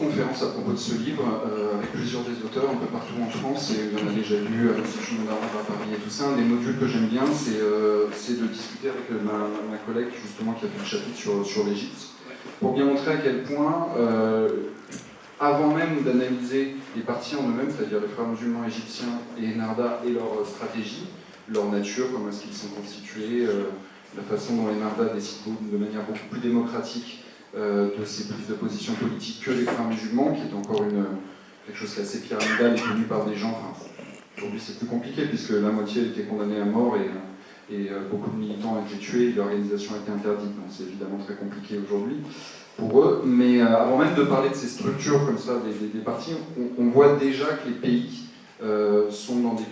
conférences à propos de ce livre avec plusieurs des auteurs un peu partout en France, et on a déjà lu à l'Institut Mondadori à Paris et tout ça. Un des modules que j'aime bien, c'est de discuter avec ma collègue justement qui a fait le chapitre sur l'Égypte, pour bien montrer à quel point, avant même d'analyser les parties en eux-mêmes, c'est-à-dire les frères musulmans égyptiens et Enarda et leur stratégie, leur nature, comment est-ce qu'ils sont constitués, la façon dont Enarda décide de manière beaucoup plus démocratique de ses prises de position politique que les frères musulmans, qui est encore quelque chose qui est assez pyramidal et tenu par des gens. Enfin, aujourd'hui c'est plus compliqué puisque la moitié était condamnée à mort et beaucoup de militants ont été tués et l'organisation a été interdite, donc c'est évidemment très compliqué aujourd'hui pour eux. Mais avant même de parler de ces structures comme ça, des partis, on voit déjà que les pays sont dans des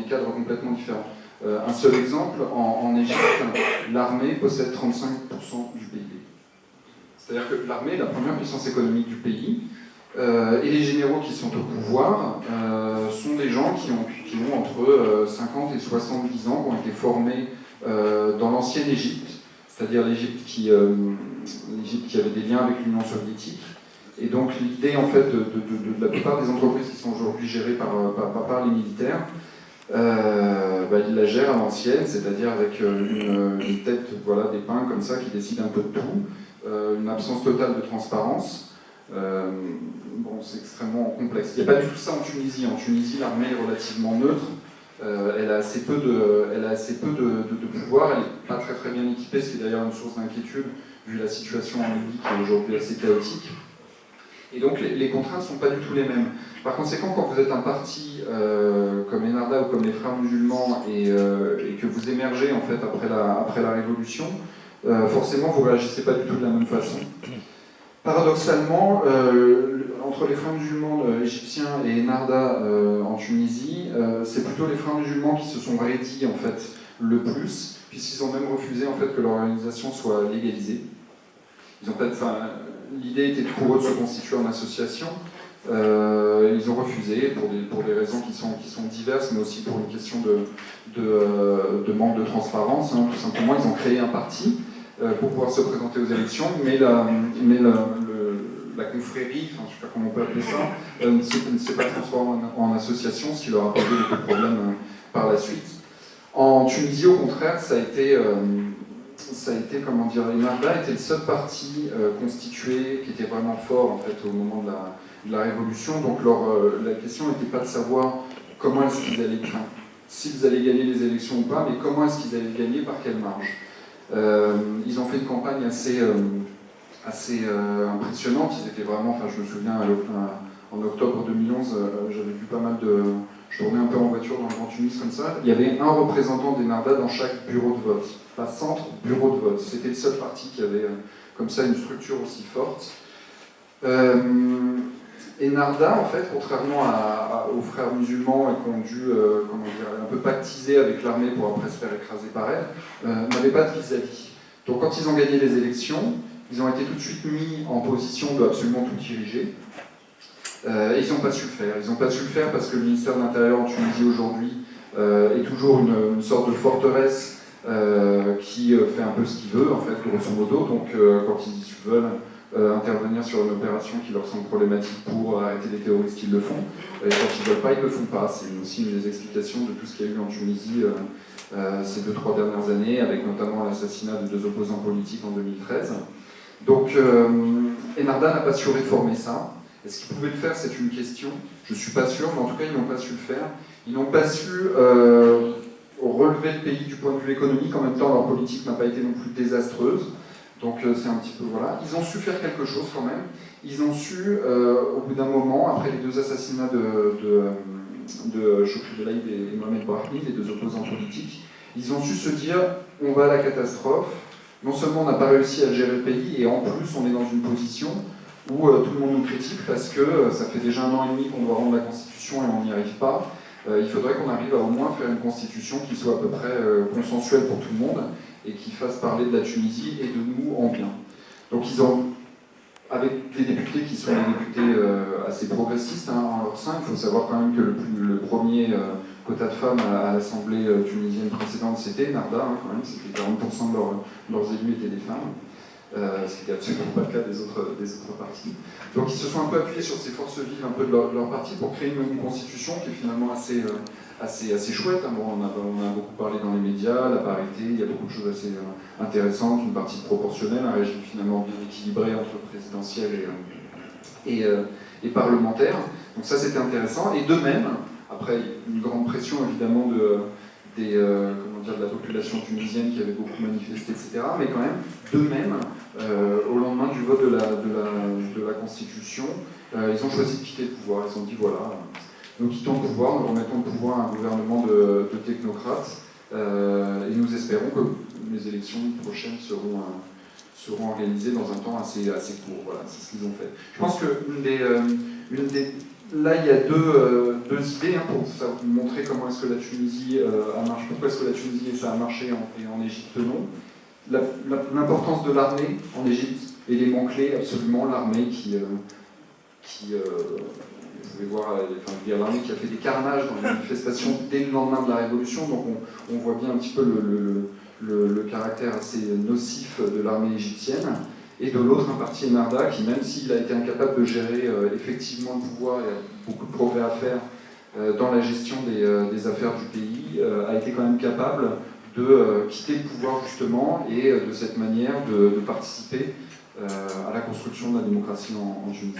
cadres complètement différents. Un seul exemple, en Égypte, l'armée possède 35% du PIB. C'est-à-dire que l'armée est la première puissance économique du pays, et les généraux qui sont au pouvoir sont des gens qui ont entre 50 et 70 ans, qui ont été formés dans l'ancienne Égypte, c'est-à-dire l'Égypte qui avait des liens avec l'Union soviétique. Et donc l'idée en fait de la plupart des entreprises qui sont aujourd'hui gérées par les militaires, ils la gèrent à l'ancienne, c'est-à-dire avec une tête d'épingle comme ça qui décide un peu de tout, une absence totale de transparence. C'est extrêmement complexe. Il n'y a pas du tout ça en Tunisie. En Tunisie, l'armée est relativement neutre. Elle a assez peu de pouvoir. Elle n'est pas très très bien équipée, ce qui est d'ailleurs une source d'inquiétude vu la situation en Libye qui est aujourd'hui assez chaotique. Et donc les contraintes ne sont pas du tout les mêmes. Par conséquent, quand vous êtes un parti comme Enarda ou comme les Frères musulmans et que vous émergez en fait après la Révolution, forcément vous ne réagissez pas du tout de la même façon. Paradoxalement, entre les frères musulmans égyptiens et Enarda en Tunisie, c'est plutôt les frères musulmans qui se sont raidis en fait le plus, puisqu'ils ont même refusé en fait que leur organisation soit légalisée. L'idée était pour eux de se constituer en association. Ils ont refusé pour des raisons qui sont diverses, mais aussi pour une question de manque de transparence. Tout simplement, ils ont créé un parti pour pouvoir se présenter aux élections, mais la confrérie, je ne sais pas comment on peut appeler ça, ne s'est pas transformée en association, ce qui leur a posé beaucoup de problèmes par la suite. En Tunisie, au contraire, ça a été Enarda était le seul parti constitué qui était vraiment fort en fait au moment de la Révolution. Donc la question n'était pas de savoir comment est-ce qu'ils allaient, s'ils allaient gagner les élections ou pas, mais comment est-ce qu'ils allaient gagner, par quelle marge. Ils ont fait une campagne assez impressionnante. Ils étaient vraiment, je me souviens, en octobre 2011, j'avais vu pas mal de... Je tournais un peu en voiture dans le Grand Tunis comme ça. Il y avait un représentant d'Enarda dans chaque bureau de vote. Pas centre, bureau de vote. C'était le seul parti qui avait comme ça une structure aussi forte. Enarda, en fait, contrairement aux frères musulmans qui ont dû un peu pactiser avec l'armée pour après se faire écraser par elle, n'avait pas de vis-à-vis. Donc quand ils ont gagné les élections, ils ont été tout de suite mis en position de absolument tout diriger. Et ils n'ont pas su le faire. Ils n'ont pas su le faire parce que le ministère de l'Intérieur en Tunisie aujourd'hui est toujours une sorte de forteresse qui fait un peu ce qu'il veut, en fait, grosso modo. Donc quand ils veulent intervenir sur une opération qui leur semble problématique pour arrêter les terroristes, ils le font. Et quand ils ne veulent pas, ils ne le font pas. C'est aussi une des explications de tout ce qu'il y a eu en Tunisie ces 2-3 dernières années, avec notamment l'assassinat de 2 opposants politiques en 2013. Donc Enarda n'a pas su réformer ça. Est-ce qu'ils pouvaient le faire? C'est une question. Je ne suis pas sûr, mais en tout cas, ils n'ont pas su le faire. Ils n'ont pas su relever le pays du point de vue économique. En même temps, leur politique n'a pas été non plus désastreuse. Donc c'est un petit peu, voilà. Ils ont su faire quelque chose quand même. Ils ont su, au bout d'un moment, après les 2 assassinats de Chokri Belaïd et Mohamed Brahmi, les 2 opposants politiques, ils ont su se dire, on va à la catastrophe. Non seulement on n'a pas réussi à gérer le pays, et en plus on est dans une position où tout le monde nous critique parce que ça fait déjà 1 an et demi qu'on doit rendre la Constitution et on n'y arrive pas. Il faudrait qu'on arrive à au moins faire une Constitution qui soit à peu près consensuelle pour tout le monde et qui fasse parler de la Tunisie et de nous en bien. Donc ils ont, avec des députés qui sont des députés assez progressistes en leur sein, il faut savoir quand même que le premier quota de femmes à l'Assemblée tunisienne précédente, c'était Enarda, quand même, c'était 40% de leurs élus étaient des femmes. ce qui n'était absolument pas le cas des autres partis. Donc ils se sont un peu appuyés sur ces forces vives un peu de leur parti pour créer une constitution qui est finalement assez chouette. Hein. Bon, on a beaucoup parlé dans les médias, la parité, il y a beaucoup de choses assez intéressantes, une partie proportionnelle, un régime finalement bien équilibré entre présidentiel et parlementaire. Donc ça c'était intéressant. Et de même, après une grande pression évidemment de la population tunisienne qui avait beaucoup manifesté, etc. Mais quand même, de même, au lendemain du vote de la Constitution, ils ont choisi de quitter le pouvoir. Ils ont dit voilà, nous quittons le pouvoir, nous remettons le pouvoir à un gouvernement de technocrates, et nous espérons que les élections prochaines seront organisées dans un temps assez court. Voilà, c'est ce qu'ils ont fait. Je pense que là, il y a deux idées hein, pour vous montrer comment est-ce que la Tunisie a marché, pourquoi est-ce que la Tunisie ça a marché et en Égypte non. L'importance de l'armée en Égypte, élément clé absolument, l'armée qui vous pouvez voir l'armée qui a fait des carnages dans les manifestations dès le lendemain de la Révolution, donc on voit bien un petit peu le caractère assez nocif de l'armée égyptienne. Et de l'autre, un parti Ennahda qui, même s'il a été incapable de gérer effectivement le pouvoir, il y a beaucoup de progrès à faire dans la gestion des affaires du pays, a été quand même capable de quitter le pouvoir justement et de cette manière de participer à la construction de la démocratie en Tunisie.